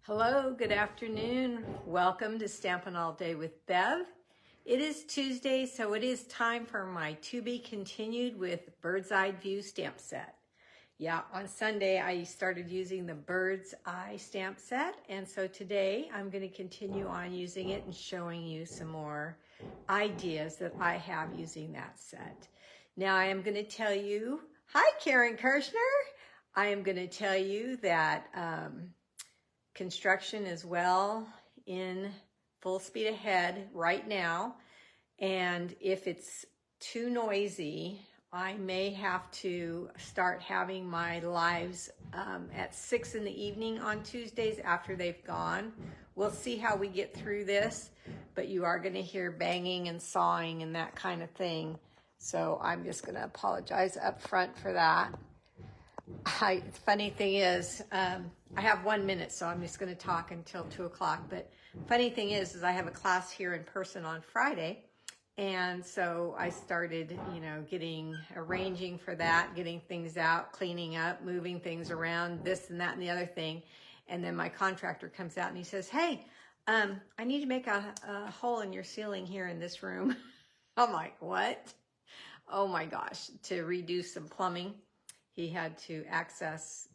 Hello, good afternoon. Welcome to Stampin' All Day with Bev. It is Tuesday, so it is time for my to be continued with Bird's Eye View stamp set. Yeah, on Sunday I started using the Bird's Eye stamp set, and so today I'm going to continue on using it and showing you some more ideas that I have using that set. Now I am going to tell you, hi Karen Kirshner, I am going to tell you that construction is well in full speed ahead right now, and if it's too noisy, I may have to start having my lives at 6 in the evening on Tuesdays after they've gone. We'll see how we get through this, but you are going to hear banging and sawing and that kind of thing, so I'm just going to apologize up front for that. Funny thing is, I have 1 minute, so I'm just going to talk until 2 o'clock. But funny thing is I have a class here in person on Friday, and so I started, arranging for that, getting things out, cleaning up, moving things around, this and that and the other thing. And then my contractor comes out and he says, "Hey, I need to make a hole in your ceiling here in this room." I'm like, "What?" Oh my gosh, to redo some plumbing. He had to access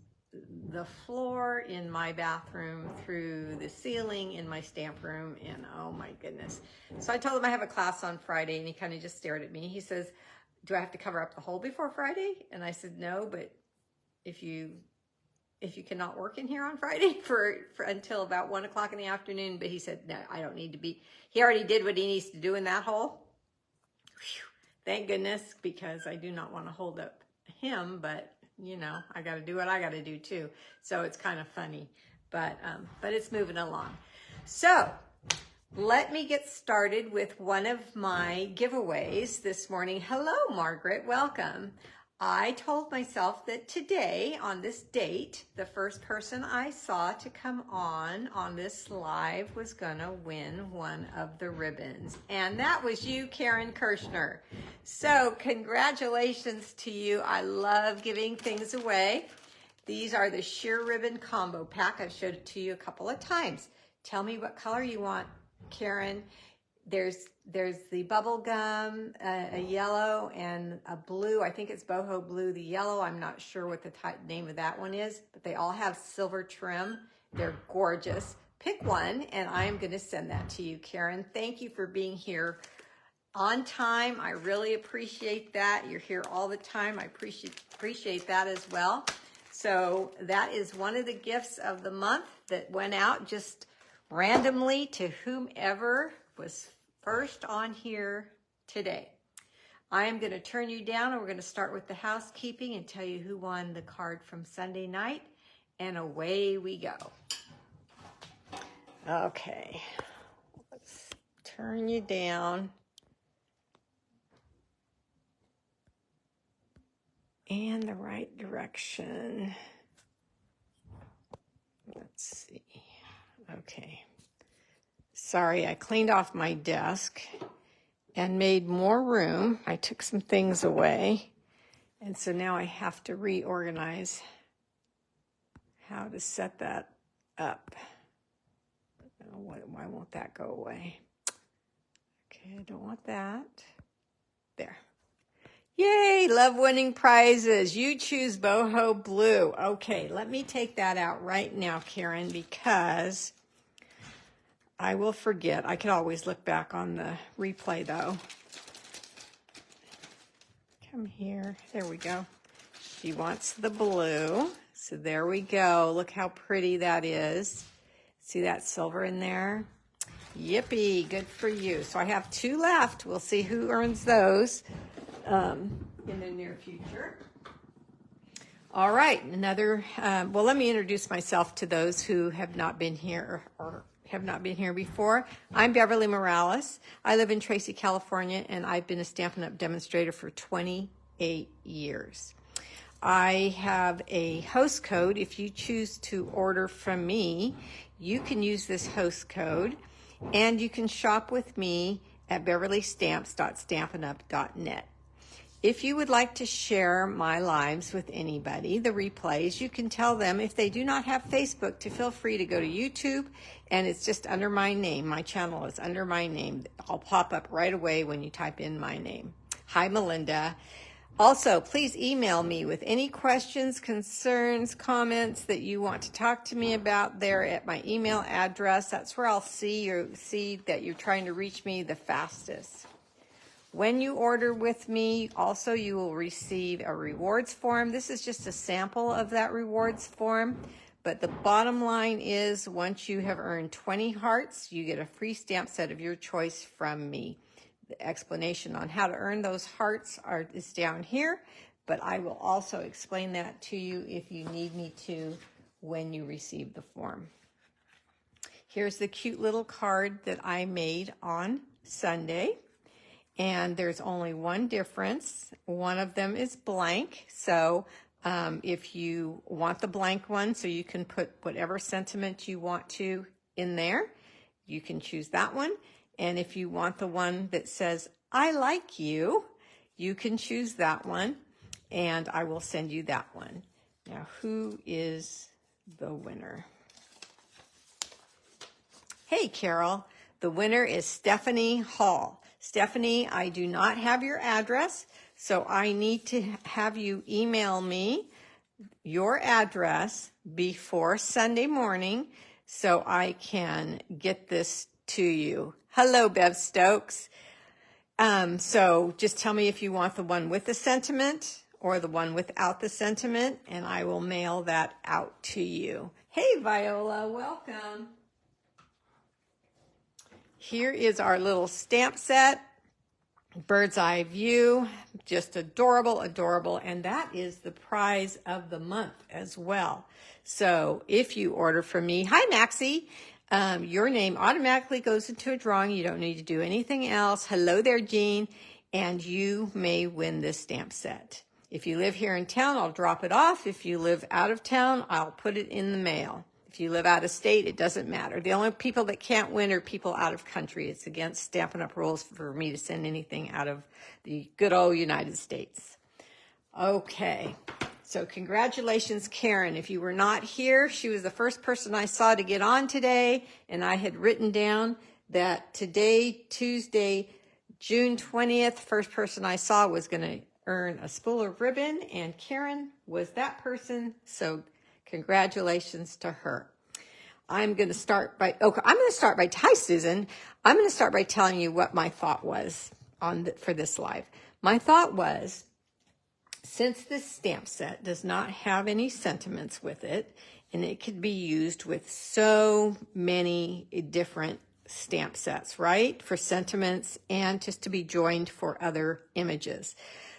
the floor in my bathroom through the ceiling in my stamp room, and oh my goodness. So I told him I have a class on Friday, and he kind of just stared at me. He says, "Do I have to cover up the hole before Friday?" And I said, "No, but if you cannot work in here on Friday for until about 1 o'clock in the afternoon." But he said, "No, I don't need to be." He already did what he needs to do in that hole. Whew. Thank goodness, because I do not want to hold up him, but I got to do what I got to do too. So it's kind of funny, but it's moving along. So let me get started with one of my giveaways this morning. Hello, Margaret, welcome. I told myself that today, on this date, the first person I saw to come on this live was gonna win one of the ribbons. And that was you, Karen Kirshner. So congratulations to you. I love giving things away. These are the sheer ribbon combo pack. I've showed it to you a couple of times. Tell me what color you want, Karen. There's the bubble gum, a yellow and a blue. I think it's boho blue. The yellow, I'm not sure what the name of that one is, but they all have silver trim. They're gorgeous. Pick one, and I'm going to send that to you, Karen. Thank you for being here on time. I really appreciate that. You're here all the time. I appreciate that as well. So that is one of the gifts of the month that went out just randomly to whomever was first on here today. I am going to turn you down, and we're going to start with the housekeeping and tell you who won the card from Sunday night, and away we go. Okay, let's turn you down. And the right direction. Let's see. Okay. Sorry, I cleaned off my desk and made more room. I took some things away, and so now I have to reorganize how to set that up. Why won't that go away? Okay, I don't want that. There. Yay, love winning prizes. You choose boho blue. Okay, let me take that out right now, Karen, because I will forget. I could always look back on the replay, though. Come here. There we go. She wants the blue. So there we go. Look how pretty that is. See that silver in there? Yippee. Good for you. So I have 2 left. We'll see who earns those in the near future. All right. Well, let me introduce myself to those who have not been here or have not been here before. I'm Beverlee Morales. I live in Tracy, California, and I've been a Stampin' Up! Demonstrator for 28 years. I have a host code. If you choose to order from me, you can use this host code, and you can shop with me at beverleystamps.stampinup.net. If you would like to share my lives with anybody, the replays, you can tell them if they do not have Facebook to feel free to go to YouTube, and it's just under my name. My channel is under my name. I'll pop up right away when you type in my name. Hi, Melinda. Also, please email me with any questions, concerns, comments that you want to talk to me about there at my email address. That's where I'll see that you're trying to reach me the fastest. When you order with me, also you will receive a rewards form. This is just a sample of that rewards form, but the bottom line is once you have earned 20 hearts, you get a free stamp set of your choice from me. The explanation on how to earn those hearts is down here, but I will also explain that to you if you need me to when you receive the form. Here's the cute little card that I made on Sunday. And there's only one difference. One of them is blank. So if you want the blank one, so you can put whatever sentiment you want to in there, you can choose that one. And if you want the one that says, I like you, you can choose that one. And I will send you that one. Now, who is the winner? Hey, Carol. The winner is Stephanie Hall. Stephanie, I do not have your address, so I need to have you email me your address before Sunday morning so I can get this to you. Hello, Bev Stokes. So just tell me if you want the one with the sentiment or the one without the sentiment, and I will mail that out to you. Hey, Viola, welcome. Here is our little stamp set, bird's eye view, just adorable, adorable, and that is the prize of the month as well. So if you order from me, hi Maxie, your name automatically goes into a drawing. You don't need to do anything else. Hello there, Jean, and you may win this stamp set. If you live here in town, I'll drop it off. If you live out of town, I'll put it in the mail. If you live out of state, it doesn't matter. The only people that can't win are people out of country. It's against Stampin' Up! Rules for me to send anything out of the good old United States. Okay, so congratulations, Karen. If you were not here, she was the first person I saw to get on today, and I had written down that today, Tuesday, June 20th, first person I saw was going to earn a spool of ribbon, and Karen was that person, so congratulations to her. I'm going to start by, hi Susan, I'm going to start by telling you what my thought was for this live. My thought was, since this stamp set does not have any sentiments with it, and it could be used with so many different stamp sets, right? For sentiments and just to be joined for other images.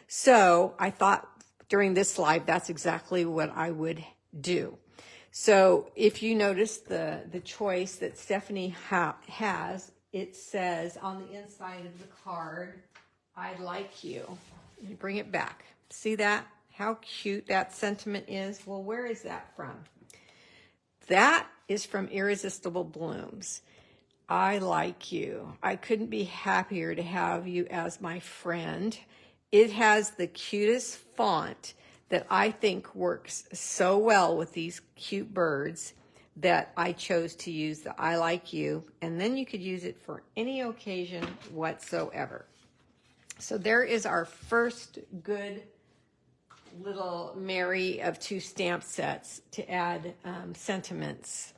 So I thought during this live, that's exactly what I would do. So if you notice the choice that Stephanie has, it says on the inside of the card, I like you. Let me bring it back. See that? How cute that sentiment is? Well, where is that from? That is from Irresistible Blooms. I like you. I couldn't be happier to have you as my friend. It has the cutest font that I think works so well with these cute birds that I chose to use the I like you, and then you could use it for any occasion whatsoever. So there is our first good little Mary of two stamp sets to add sentiments.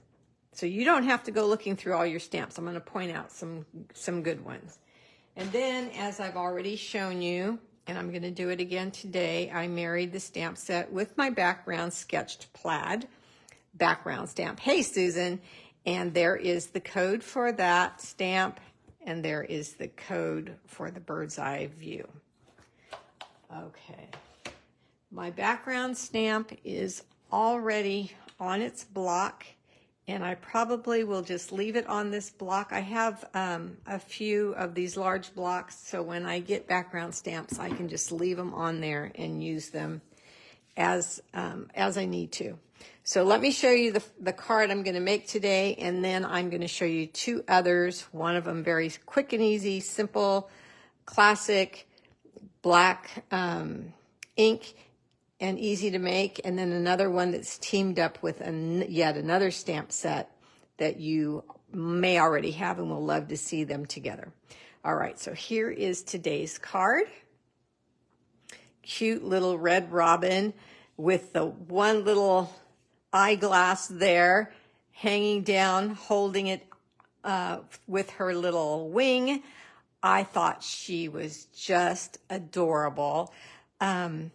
So you don't have to go looking through all your stamps. I'm going to point out some good ones. And then, as I've already shown you, and I'm going to do it again today, I married the stamp set with my background sketched plaid background stamp. Hey, Susan. And there is the code for that stamp, and there is the code for the bird's eye view. Okay. My background stamp is already on its block, and I probably will just leave it on this block. I have a few of these large blocks, so when I get background stamps, I can just leave them on there and use them as I need to. So let me show you the card I'm going to make today, and then I'm going to show you two others. One of them very quick and easy, simple, classic, black ink and easy to make, and then another one that's teamed up with yet another stamp set that you may already have, and we'll love to see them together. All right, so here is today's card. Cute little red robin with the one little eyeglass there hanging down, holding it with her little wing. I thought she was just adorable. And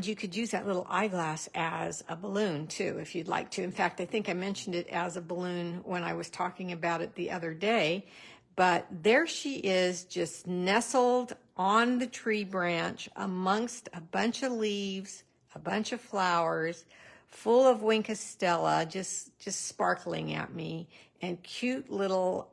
you could use that little eyeglass as a balloon too, if you'd like to. In fact, I think I mentioned it as a balloon when I was talking about it the other day. But there she is, just nestled on the tree branch amongst a bunch of leaves, a bunch of flowers, full of Wink Stella, just sparkling at me, and cute little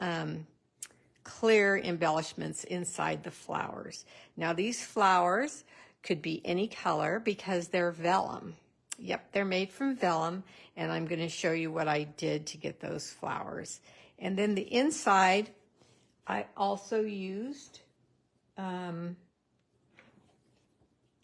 clear embellishments inside the flowers. Now these flowers could be any color because they're vellum. Yep, they're made from vellum, and I'm going to show you what I did to get those flowers. And then the inside, I also used the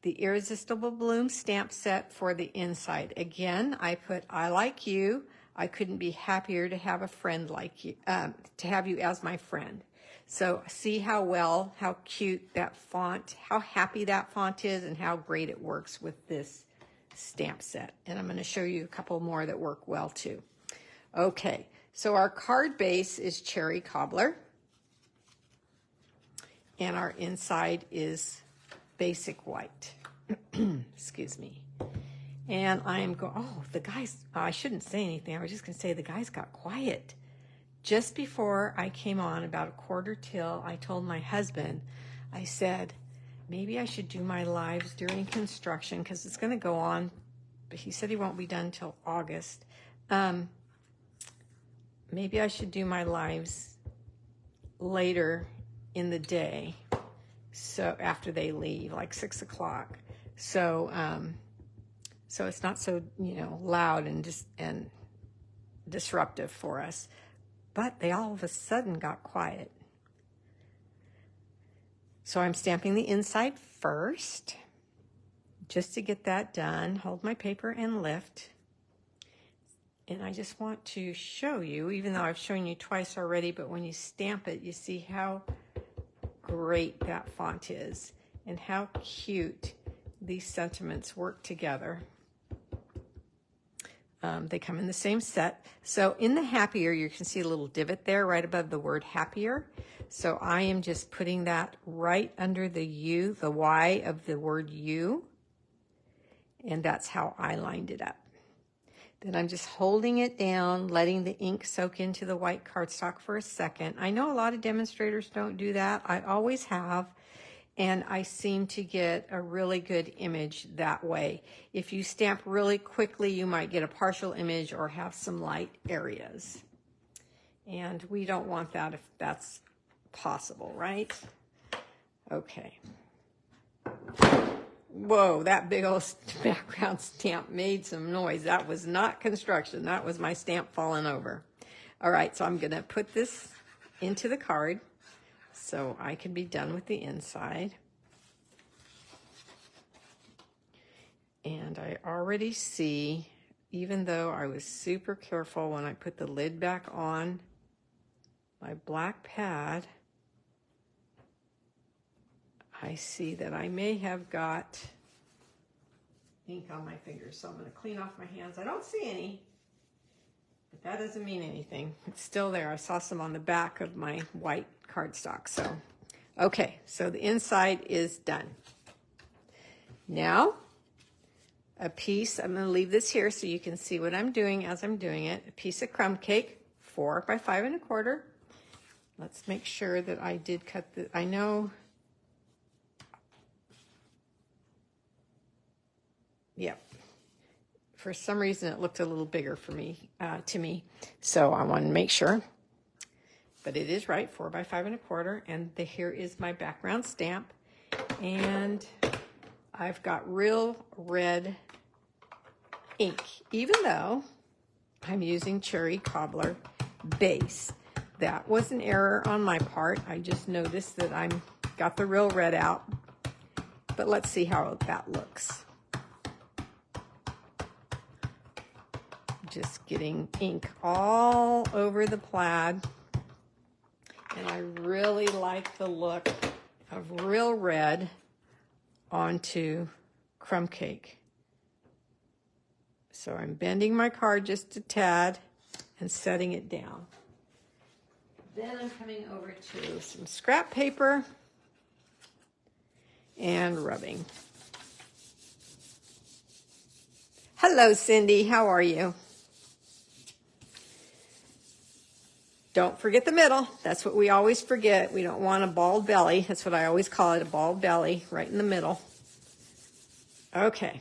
Irresistible Bloom stamp set for the inside. Again, I put I like you. I couldn't be happier to have a friend like you, to have you as my friend. So see how cute that font, how happy that font is, and how great it works with this stamp set. And I'm going to show you a couple more that work well too. Okay, so our card base is cherry cobbler, and our inside is basic white. Excuse me. And I am going, oh, the guys, I shouldn't say anything. I was just going to say the guys got quiet. Just before I came on, about a quarter till, I told my husband, I said, maybe I should do my lives during construction because it's going to go on. But he said he won't be done till August. Maybe I should do my lives later in the day, so after they leave, like 6 o'clock. So so it's not so loud and disruptive for us. But they all of a sudden got quiet. So I'm stamping the inside first, just to get that done. Hold my paper and lift. And I just want to show you, even though I've shown you twice already, but when you stamp it, you see how great that font is and how cute these sentiments work together. They come in the same set. So in the happier, you can see a little divot there right above the word happier. So I am just putting that right under the U, the Y of the word you. And that's how I lined it up. Then I'm just holding it down, letting the ink soak into the white cardstock for a second. I know a lot of demonstrators don't do that. I always have. And I seem to get a really good image that way. If you stamp really quickly, you might get a partial image or have some light areas. And we don't want that if that's possible, right? Okay. Whoa, that big old background stamp made some noise. That was not construction. That was my stamp falling over. All right, so I'm going to put this into the card so I can be done with the inside. And I already see, even though I was super careful when I put the lid back on my black pad, I see that I may have got ink on my fingers. So I'm going to clean off my hands. I don't see any, but that doesn't mean anything. It's still there. I saw some on the back of my white cardstock. So, okay, so the inside is done. Now, a piece, I'm going to leave this here so you can see what I'm doing as I'm doing it. A piece of crumb cake, 4 by 5 1/4. Let's make sure that I did cut the, I know, yep. For some reason, it looked a little bigger for me, to me. So I want to make sure. But it is right, 4 by 5 1/4. And here is my background stamp. And I've got real red ink, even though I'm using cherry cobbler base. That was an error on my part. I just noticed that got the real red out but let's see how that looks. Just getting ink all over the plaid. And I really like the look of real red onto crumb cake. So I'm bending my card just a tad and setting it down. Then I'm coming over to some scrap paper and rubbing. Hello, Cindy. How are you? Don't forget the middle. That's what we always forget. We don't want a bald belly. That's what I always call it, a bald belly, right in the middle. Okay.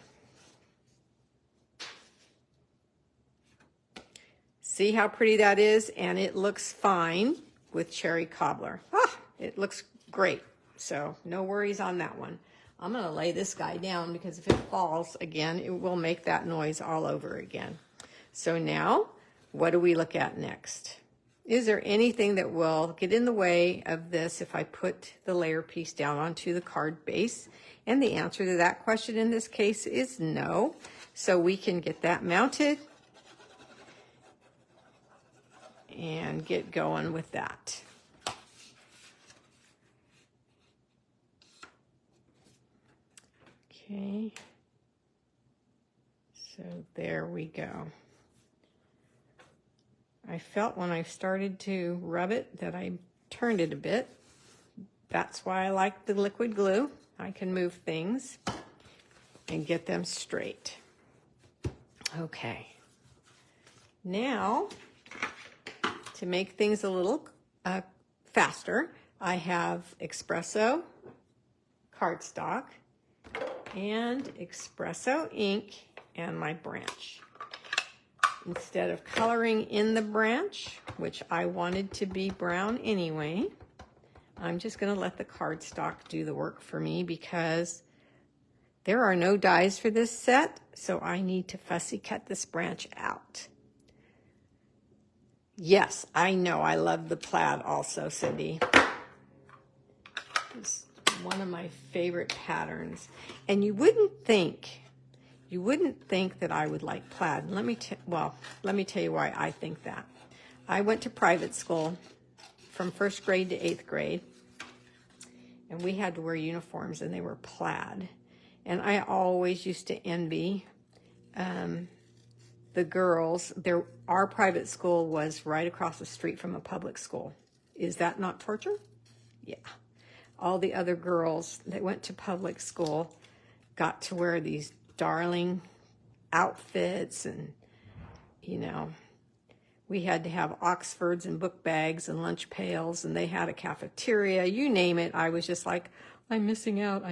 See how pretty that is? And it looks fine with cherry cobbler. Ah, it looks great. So no worries on that one. I'm going to lay this guy down because if it falls again, it will make that noise all over again. So now, what do we look at next? Is there anything that will get in the way of this if I put the layer piece down onto the card base? And the answer to that question in this case is no. So we can get that mounted and get going with that. Okay, so there we go. I felt when I started to rub it that I turned it a bit. That's why I like the liquid glue. I can move things and get them straight. Okay, now to make things a little faster, I have espresso cardstock and espresso ink and my branch. Instead of coloring in the branch, which I wanted to be brown anyway, I'm just going to let the cardstock do the work for me because there are no dies for this set, so I need to fussy cut this branch out. Yes, I know I love the plaid also, Cindy. It's one of my favorite patterns. And you wouldn't think that I would like plaid. Let me tell you why I think that. I went to private school from 1st grade to 8th grade, and we had to wear uniforms, and they were plaid. And I always used to envy the girls. Our private school was right across the street from a public school. Is that not torture? Yeah. All the other girls that went to public school got to wear these darling outfits, and we had to have Oxfords and book bags and lunch pails, and they had a cafeteria, you name it. I was just like, I'm missing out.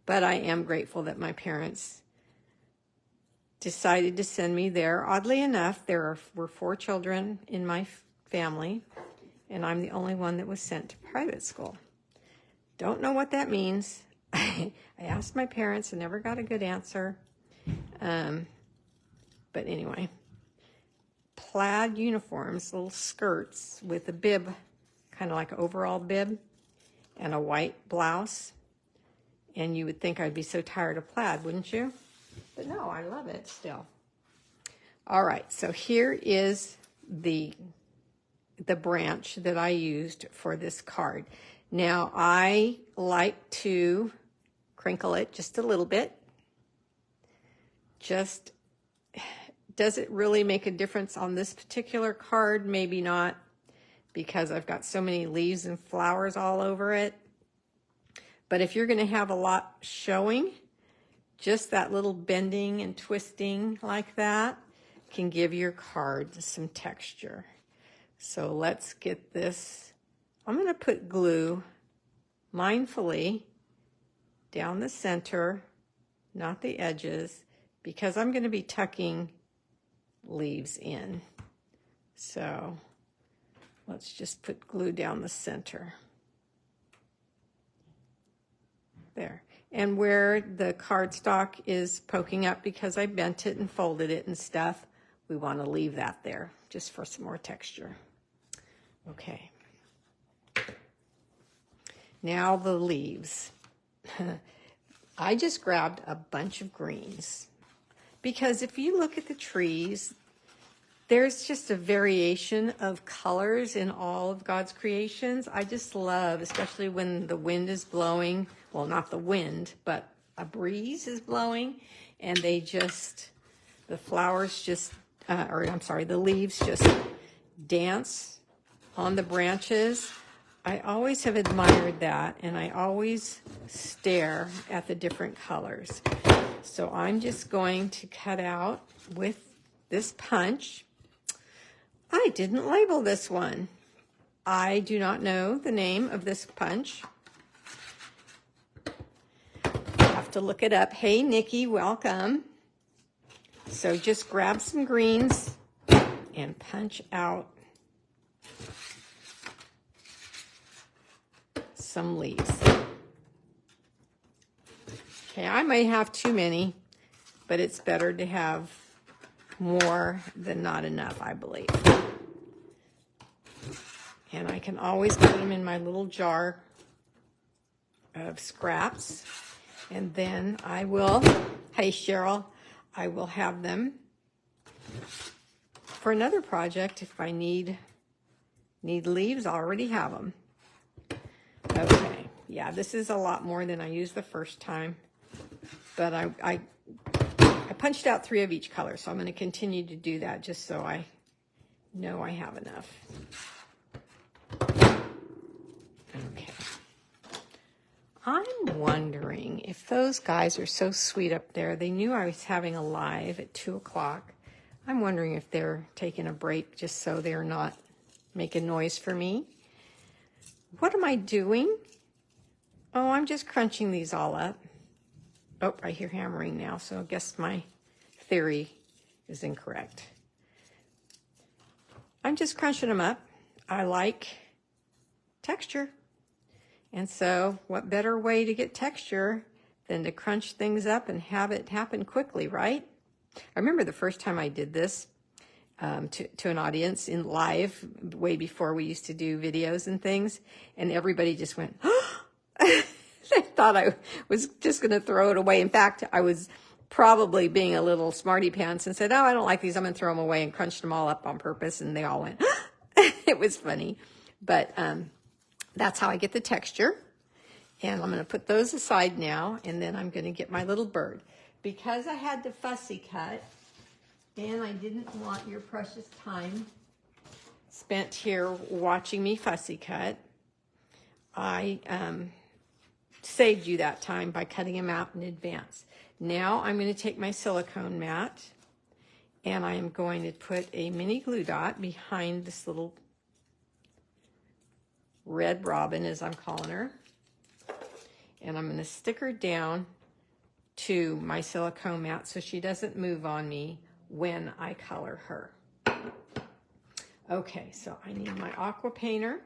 But I am grateful that my parents decided to send me there. Oddly enough, there were 4 children in my family, and I'm the only one that was sent to private school. Don't know what that means. I asked my parents and never got a good answer. But anyway, plaid uniforms, little skirts with a bib, kind of like an overall bib, and a white blouse. And you would think I'd be so tired of plaid, wouldn't you? But no, I love it still. All right, so here is the branch that I used for this card. Now, I like to crinkle it just a little bit. Does it really make a difference on this particular card? Maybe not, because I've got so many leaves and flowers all over it. But if you're going to have a lot showing, just that little bending and twisting like that can give your card some texture. So let's get this. I'm going to put glue mindfully down the center, not the edges, because I'm going to be tucking leaves in. So let's just put glue down the center. There. And where the cardstock is poking up because I bent it and folded it and stuff, we want to leave that there just for some more texture. Okay. Now the leaves. I just grabbed a bunch of greens because if you look at the trees, there's just a variation of colors in all of God's creations. I just love, especially when the wind is blowing, well, not the wind, but a breeze is blowing, and they just, the flowers just, the leaves just dance on the branches. I always have admired that, and I always stare at the different colors. So I'm just going to cut out with this punch. I didn't label this one. I do not know the name of this punch. I have to look it up. Hey, Nikki, welcome. So just grab some greens and punch out some leaves. Okay, I may have too many, but it's better to have more than not enough, I believe. And I can always put them in my little jar of scraps. And then I will, hey Cheryl, I will have them for another project. If I need leaves, I already have them. Okay, yeah, this is a lot more than I used the first time. But I punched out 3 of each color, so I'm going to continue to do that just so I know I have enough. Okay. I'm wondering if those guys are so sweet up there. They knew I was having a live at 2 o'clock. I'm wondering if they're taking a break just so they're not making noise for me. What am I doing? Oh, I'm just crunching these all up. Oh, I hear hammering now, so I guess my theory is incorrect. I'm just crunching them up. I like texture. And so what better way to get texture than to crunch things up and have it happen quickly, right? I remember the first time I did this to an audience in live, way before we used to do videos and things, and everybody just went, I thought I was just going to throw it away. In fact, I was probably being a little smarty pants and said, oh, I don't like these. I'm going to throw them away, and crunched them all up on purpose. And they all went, it was funny. But that's how I get the texture. And I'm going to put those aside now. And then I'm going to get my little bird. Because I had to fussy cut, and I didn't want your precious time spent here watching me fussy cut, I saved you that time by cutting them out in advance. Now I'm going to take my silicone mat, and I am going to put a mini glue dot behind this little red robin, as I'm calling her, and I'm going to stick her down to my silicone mat so she doesn't move on me when I color her. Okay, so I need my aqua painter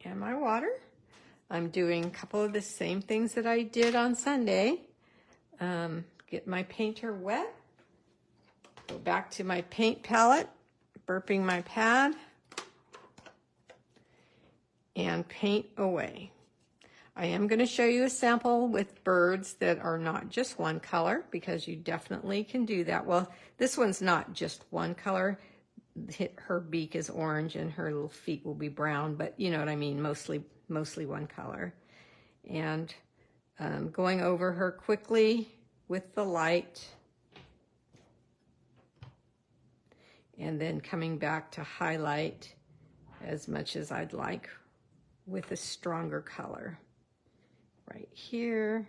and my water. I'm doing a couple of the same things that I did on Sunday. Get my painter wet, go back to my paint palette, burping my pad, and paint away. I am going to show you a sample with birds that are not just one color, because you definitely can do that. Well, this one's not just one color. Her beak is orange and her little feet will be brown, but you know what I mean, mostly one color. And going over her quickly with the light, and then coming back to highlight as much as I'd like with a stronger color. Right here,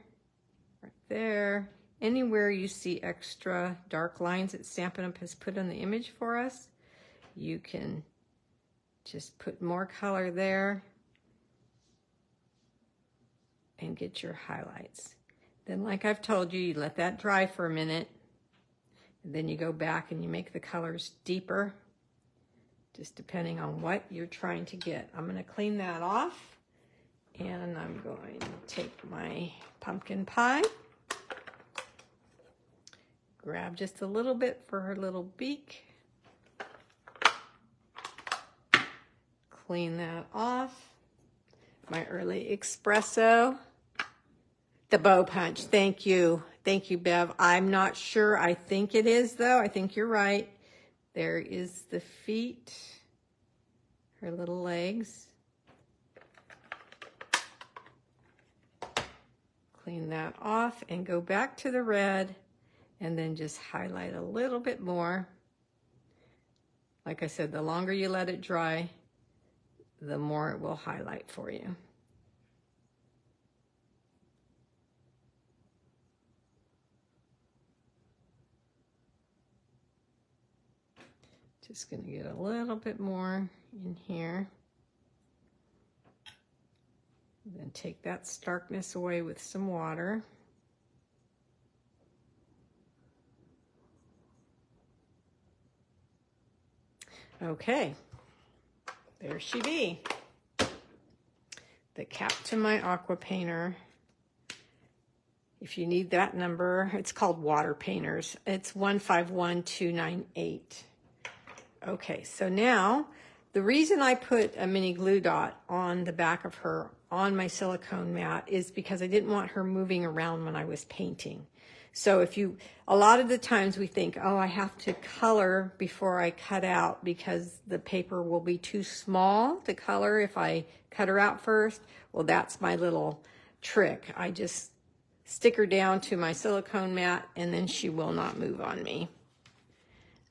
right there, anywhere you see extra dark lines that Stampin' Up! Has put on the image for us, you can just put more color there and get your highlights. Then, like I've told you, you let that dry for a minute, and then you go back and you make the colors deeper, just depending on what you're trying to get. I'm going to clean that off, and I'm going to take my pumpkin pie, grab just a little bit for her little beak, clean that off. My early espresso The bow punch. Thank you. Thank you, Bev. I'm not sure. I think it is, though. I think you're right. There is the feet, her little legs. Clean that off and go back to the red and then just highlight a little bit more. Like I said, the longer you let it dry, the more it will highlight for you. Just going to get a little bit more in here. Then take that starkness away with some water. Okay, there she be. The cap to my aqua painter. If you need that number, it's called Water Painters. It's 151298. Okay, so now the reason I put a mini glue dot on the back of her on my silicone mat is because I didn't want her moving around when I was painting. So a lot of the times we think, oh, I have to color before I cut out because the paper will be too small to color if I cut her out first. Well, that's my little trick. I just stick her down to my silicone mat and then she will not move on me.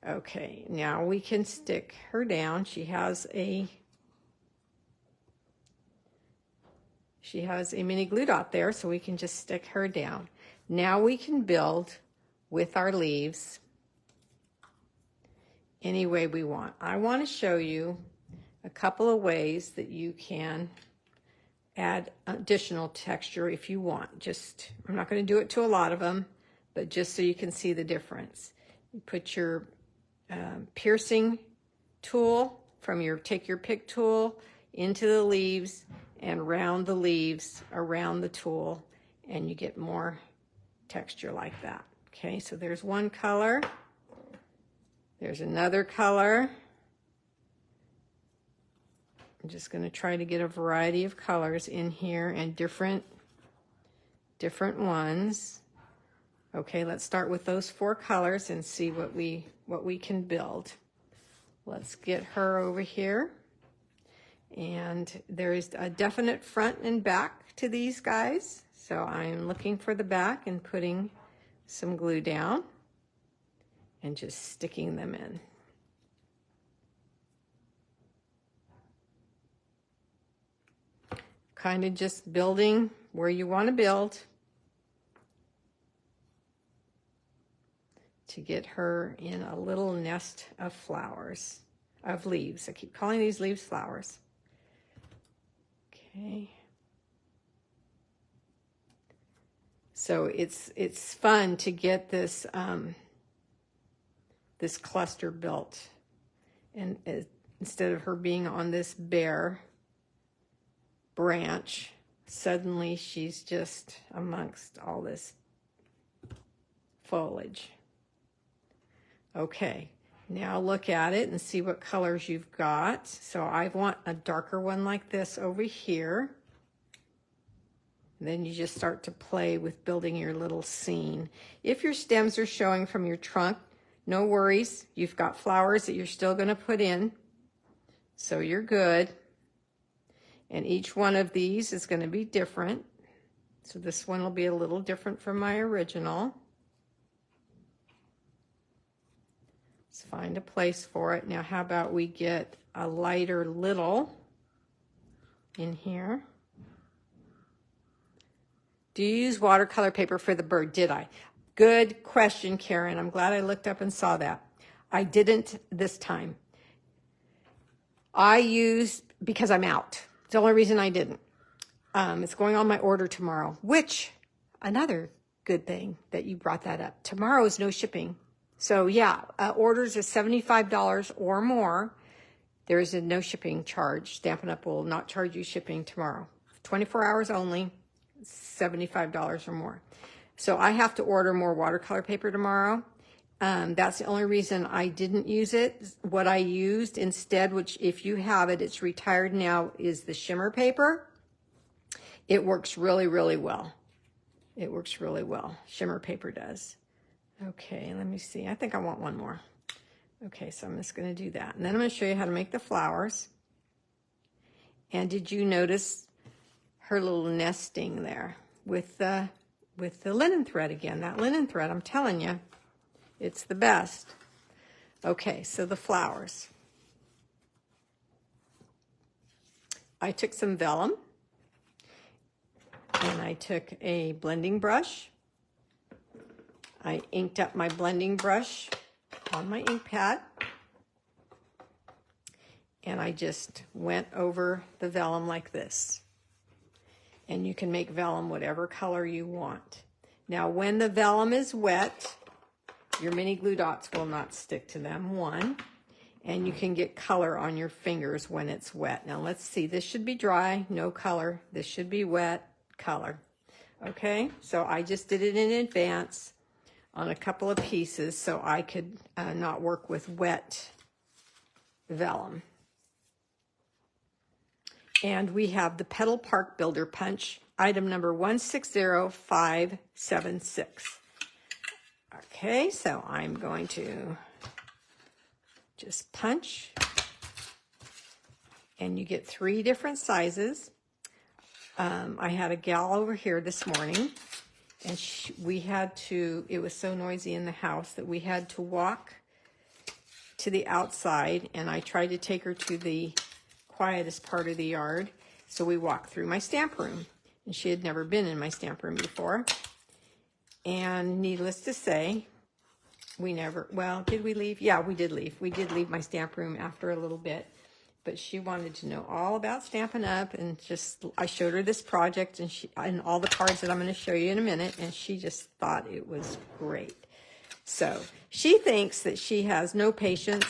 Okay, now we can stick her down. She has a mini glue dot there, so we can just stick her down. Now we can build with our leaves any way we want. I want to show you a couple of ways that you can add additional texture if you want. I'm not going to do it to a lot of them, but just so you can see the difference. You put your piercing tool take your pick tool into the leaves and round the leaves around the tool, and you get more texture like that. Okay, so there's one color. There's another color. I'm just going to try to get a variety of colors in here and different ones. Okay, let's start with those 4 colors and see what we can build. Let's get her over here. And there is a definite front and back to these guys. So I'm looking for the back and putting some glue down and just sticking them in. Kind of just building where you want to build to get her in a little nest of flowers, of leaves. I keep calling these leaves flowers. Okay. So it's fun to get this this cluster built, and instead of her being on this bare branch, suddenly she's just amongst all this foliage. Okay, now look at it and see what colors you've got. So I want a darker one like this over here. And then you just start to play with building your little scene. If your stems are showing from your trunk, no worries. You've got flowers that you're still going to put in, so you're good. And each one of these is going to be different. So this one will be a little different from my original. Let's find a place for it. Now, how about we get a lighter little in here? Do you use watercolor paper for the bird? Did I? Good question, Karen. I'm glad I looked up and saw that. I didn't this time. I used, because I'm out. It's the only reason I didn't. It's going on my order tomorrow, which, another good thing that you brought that up. Tomorrow is no shipping. So yeah, orders of $75 or more, there is a no shipping charge. Stampin' Up! Will not charge you shipping tomorrow. 24 hours only, $75 or more. So I have to order more watercolor paper tomorrow. That's the only reason I didn't use it. What I used instead, which if you have it, it's retired now, is the shimmer paper. It works really, really well. It works really well. Shimmer paper does. Okay, let me see. I think I want one more. Okay, so I'm just going to do that. And then I'm going to show you how to make the flowers. And did you notice her little nesting there with the linen thread again? That linen thread, I'm telling you, it's the best. Okay, so the flowers. I took some vellum, and I took a blending brush. I inked up my blending brush on my ink pad, and I just went over the vellum like this. And you can make vellum whatever color you want. Now, when the vellum is wet, your mini glue dots will not stick to them, one, and you can get color on your fingers when it's wet. Now, let's see. This should be dry, no color. This should be wet, color. Okay, so I just did it in advance on a couple of pieces so I could not work with wet vellum. And we have the Petal Park Builder Punch, item number 160576. Okay, so I'm going to just punch, and you get 3 different sizes. I had a gal over here this morning, and it was so noisy in the house that we had to walk to the outside, and I tried to take her to the quietest part of the yard. So we walked through my stamp room, and she had never been in my stamp room before. And needless to say, did we leave? Yeah, we did leave. We did leave my stamp room after a little bit, but she wanted to know all about Stampin' Up! And I showed her this project and all the cards that I'm going to show you in a minute, and she just thought it was great. So she thinks that she has no patience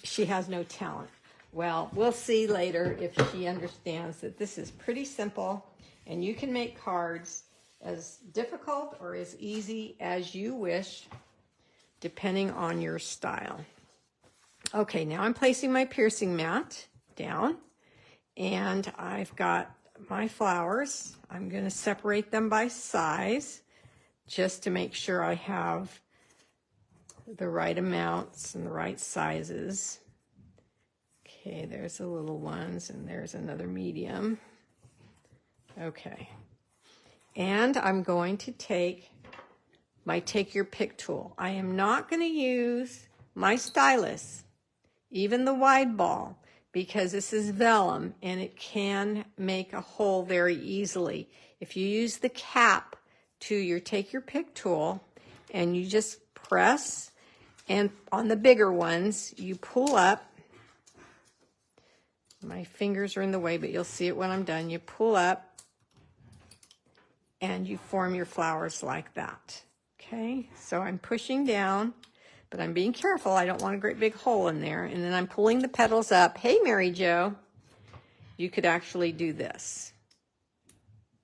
she has no talent. Well, we'll see later if she understands that this is pretty simple, and you can make cards as difficult or as easy as you wish, depending on your style. Okay, now I'm placing my piercing mat down, and I've got my flowers. I'm going to separate them by size just to make sure I have the right amounts and the right sizes. Okay, there's the little ones, and there's another medium. Okay, and I'm going to take my Take Your Pick tool. I am not going to use my stylus, even the wide ball, because this is vellum and it can make a hole very easily. If you use the cap to your Take Your Pick tool and you just press, and on the bigger ones, you pull up. My fingers are in the way, but you'll see it when I'm done. You pull up and you form your flowers like that. Okay, so I'm pushing down, but I'm being careful. I don't want a great big hole in there. And then I'm pulling the petals up. Hey, Mary Jo, you could actually do this.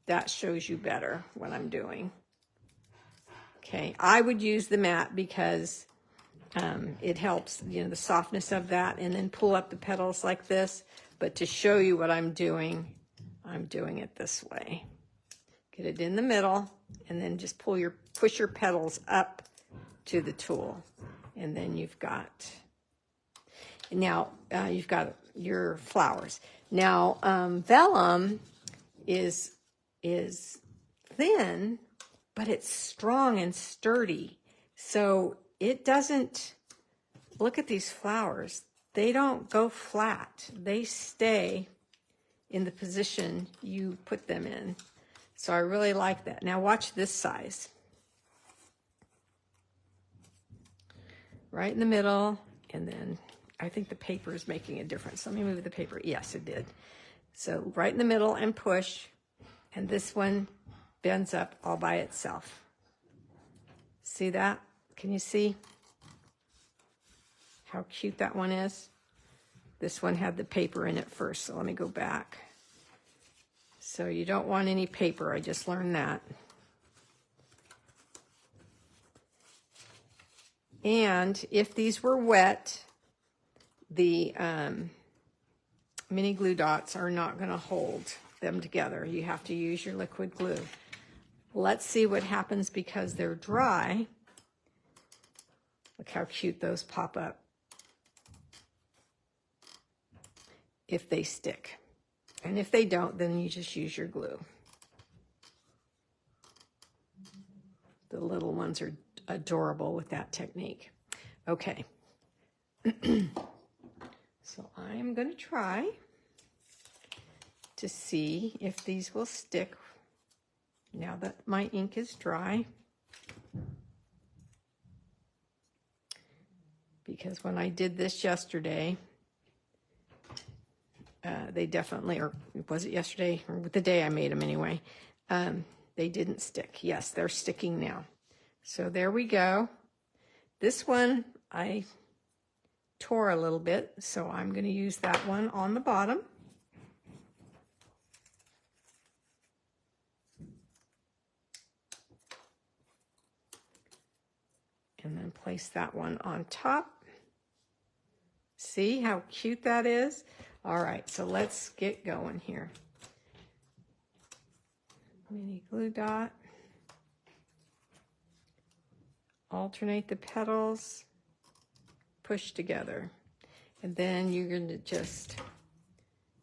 That shows you better what I'm doing. Okay, I would use the mat because it helps, the softness of that, and then pull up the petals like this. But to show you what I'm doing it this way. Get it in the middle, and then just push your petals up to the tool, and then you've got your flowers. Now, vellum is thin, but it's strong and sturdy. So it doesn't, look at these flowers. They don't go flat. They stay in the position you put them in. So I really like that. Now watch this size. Right in the middle, and then I think the paper is making a difference. Let me move the paper. Yes, it did. So right in the middle and push, and this one bends up all by itself. See that? Can you see how cute that one is? This one had the paper in it first, so let me go back. So you don't want any paper, I just learned that. And if these were wet, the mini glue dots are not going to hold. them together. You have to use your liquid glue. Let's see what happens because they're dry. Look how cute those pop up if they stick. And if they don't, then you just use your glue. The little ones are adorable with that technique. Okay. So I'm going to try to see if these will stick now that my ink is dry. Because when I did this yesterday, they definitely, or was it yesterday, or the day I made them anyway, they didn't stick. Yes, they're sticking now. So there we go. This one I tore a little bit, so I'm going to use that one on the bottom. And then place that one on top. See how cute that is? All right, so let's get going here. Mini glue dot. Alternate the petals. Push together. And then you're going to just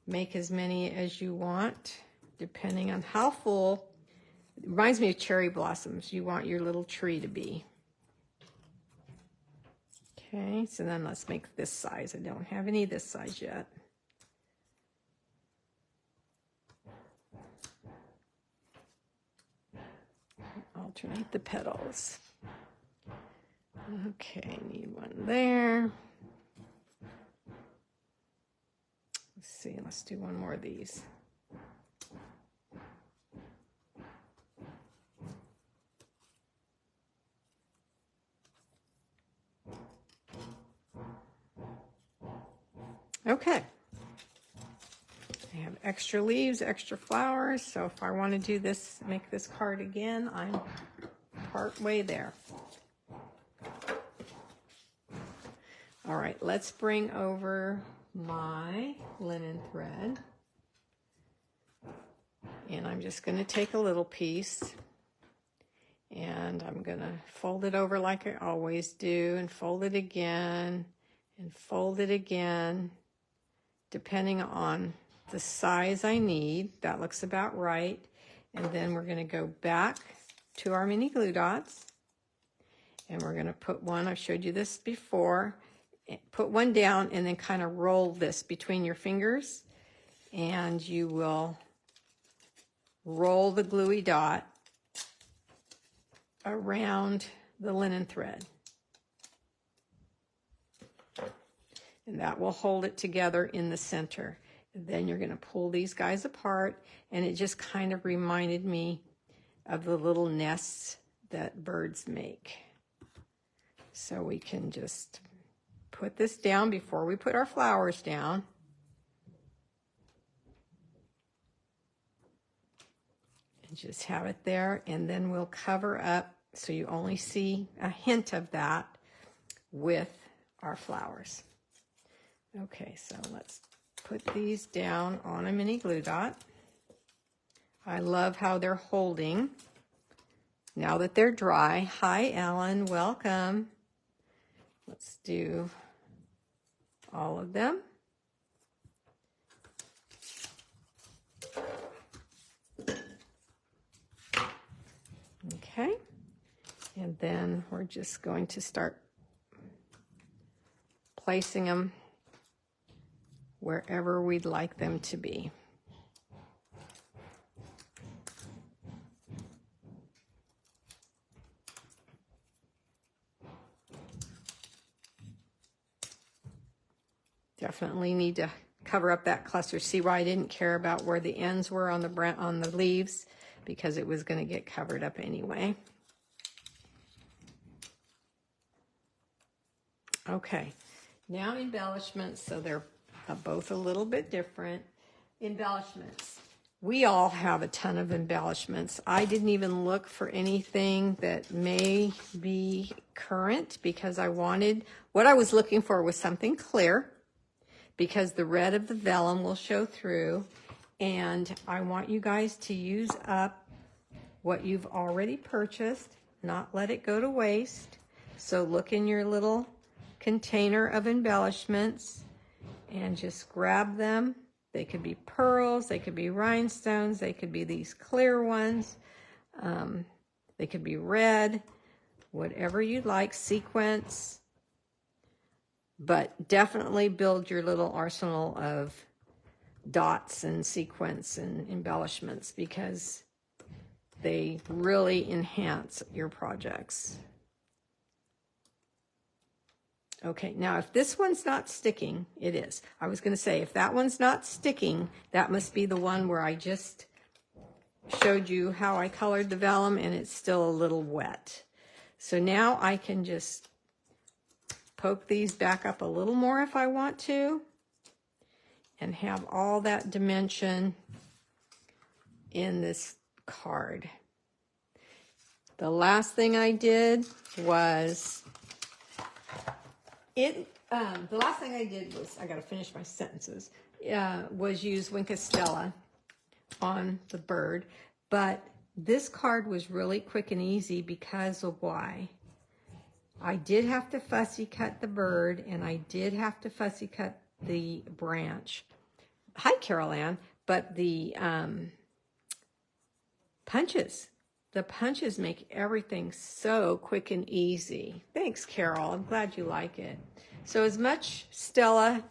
make as many as you want, depending on how full. It reminds me of cherry blossoms. You want your little tree to be. Okay, so then let's make this size. I don't have any this size yet. Alternate the petals. Okay, need one there. Let's see, let's do one more of these. Okay. I have extra leaves, extra flowers, so if I want to do this, make this card again, I'm part way there. All right, let's bring over my linen thread. And I'm just going to take a little piece and I'm going to fold it over like I always do and fold it again and fold it again, depending on the size I need. That looks about right. And then we're going to go back to our mini glue dots and we're going to put one, I've showed you this before, put one down and then kind of roll this between your fingers and you will roll the gluey dot around the linen thread. And that will hold it together in the center. And then you're going to pull these guys apart, and it just kind of reminded me of the little nests that birds make. So we can just put this down before we put our flowers down. And just have it there, and then we'll cover up so you only see a hint of that with our flowers. Okay, so let's put these down on a mini glue dot. I love how they're holding now that they're dry. Hi, Ellen, welcome. Let's do all of them. Okay, and then we're just going to start placing them wherever we'd like them to be. Definitely need to cover up that cluster. See why I didn't care about where the ends were on the leaves, because it was going to get covered up anyway. Okay, now embellishments, so they're both a little bit different. Embellishments. We all have a ton of embellishments. I didn't even look for anything that may be current because what I was looking for was something clear, because the red of the vellum will show through, And I want you guys to use up what you've already purchased, not let it go to waste. So look in your little container of embellishments and just grab them. They could be pearls, they could be rhinestones, they could be these clear ones, they could be red, whatever you'd like, sequins. But definitely build your little arsenal of dots and sequins and embellishments because they really enhance your projects. Okay, now if this one's not sticking, it is. I was going to say, if that one's not sticking, that must be the one where I just showed you how I colored the vellum and it's still a little wet. So now I can just poke these back up a little more if I want to and have all that dimension in this card. The last thing I did was I got to finish my sentences, was use Wink Stella on the bird. But this card was really quick and easy because of why? I did have to fussy cut the bird and I did have to fussy cut the branch. Hi, Carol Ann. But the punches make everything so quick and easy. Thanks, Carol. I'm glad you like it. So as much Stella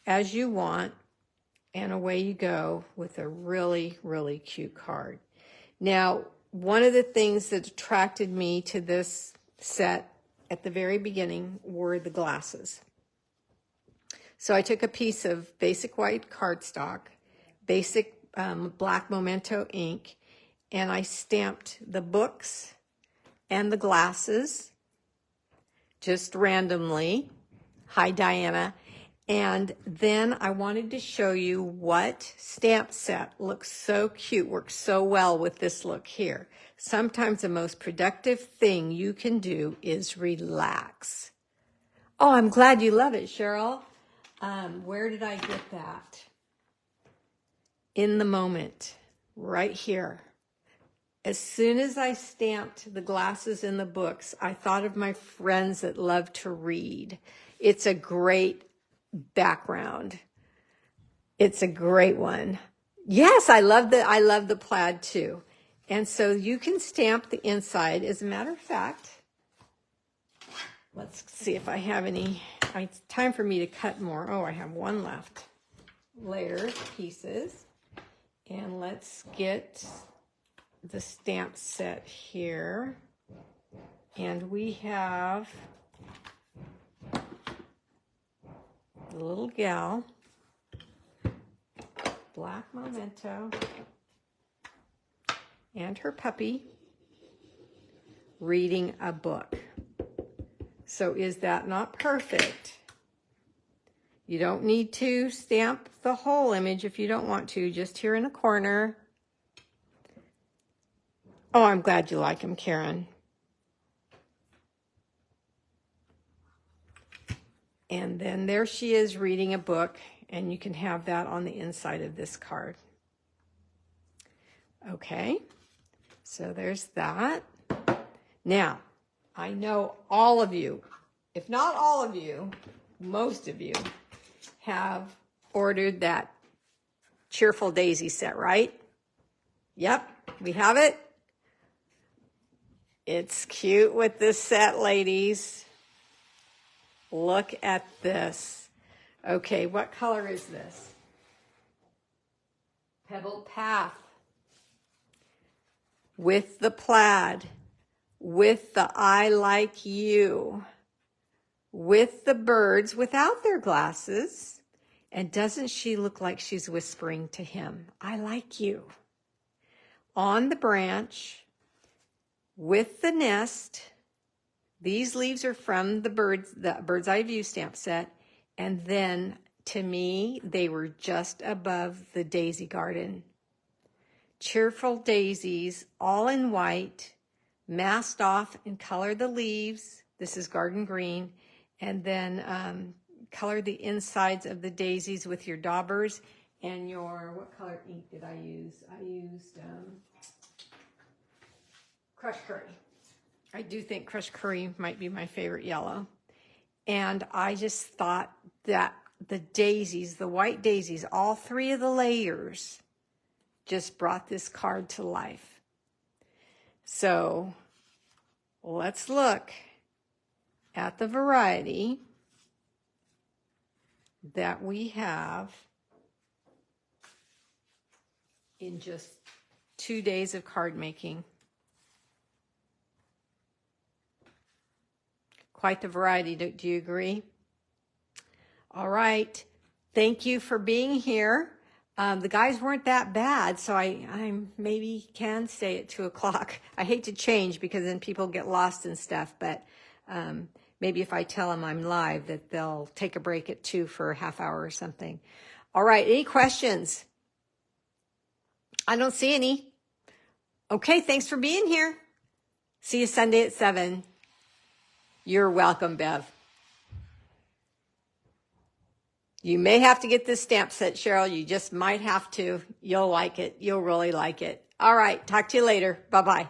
as you want, and away you go with a really, really cute card. Now, one of the things that attracted me to this set at the very beginning were the glasses. So I took a piece of basic white cardstock, basic black Memento ink, and I stamped the books and the glasses just randomly. Hi, Diana. And then I wanted to show you what stamp set looks so cute, works so well with this look here. Sometimes the most productive thing you can do is relax. Oh, I'm glad you love it, Cheryl. Where did I get that? In the moment, right here. As soon as I stamped the glasses in the books, I thought of my friends that love to read. It's a great background. It's a great one. Yes, I love the plaid too. And so you can stamp the inside. As a matter of fact, let's see if I have any. It's time for me to cut more. Oh, I have one left. Layers, pieces. And let's get the stamp set here. And we have the little gal, black Memento, and her puppy reading a book. So is that not perfect? You don't need to stamp the whole image if you don't want to, just here in the corner. Oh, I'm glad you like them, Karen. And then there she is reading a book, and you can have that on the inside of this card. Okay, so there's that. Now, I know all of you, if not all of you, most of you have ordered that Cheerful Daisy set, right? Yep, we have it. It's cute with this set, ladies. Look at this. Okay, what color is this? Pebbled Path. With the plaid. With the I like you. With the birds without their glasses. And doesn't she look like she's whispering to him, I like you. On the branch. With the nest. These leaves are from the Bird's Eye View stamp set. And then, to me, they were just above the daisy garden. Cheerful daisies, all in white, masked off and color the leaves. This is garden green. And then color the insides of the daisies with your daubers. And what color ink did I use? I used crushed curry. I do think crushed curry might be my favorite yellow. And I just thought that the daisies, the white daisies, all three of the layers just brought this card to life. So let's look at the variety that we have in just 2 days of card making. Quite the variety, do you agree? All right, thank you for being here. The guys weren't that bad, so I maybe can stay at 2 o'clock. I hate to change because then people get lost and stuff, but maybe if I tell them I'm live that they'll take a break at 2 for a half hour or something. All right, any questions? I don't see any. Okay, thanks for being here. See you Sunday at 7. You're welcome, Bev. You may have to get this stamp set, Cheryl. You just might have to. You'll like it. You'll really like it. All right, talk to you later. Bye-bye.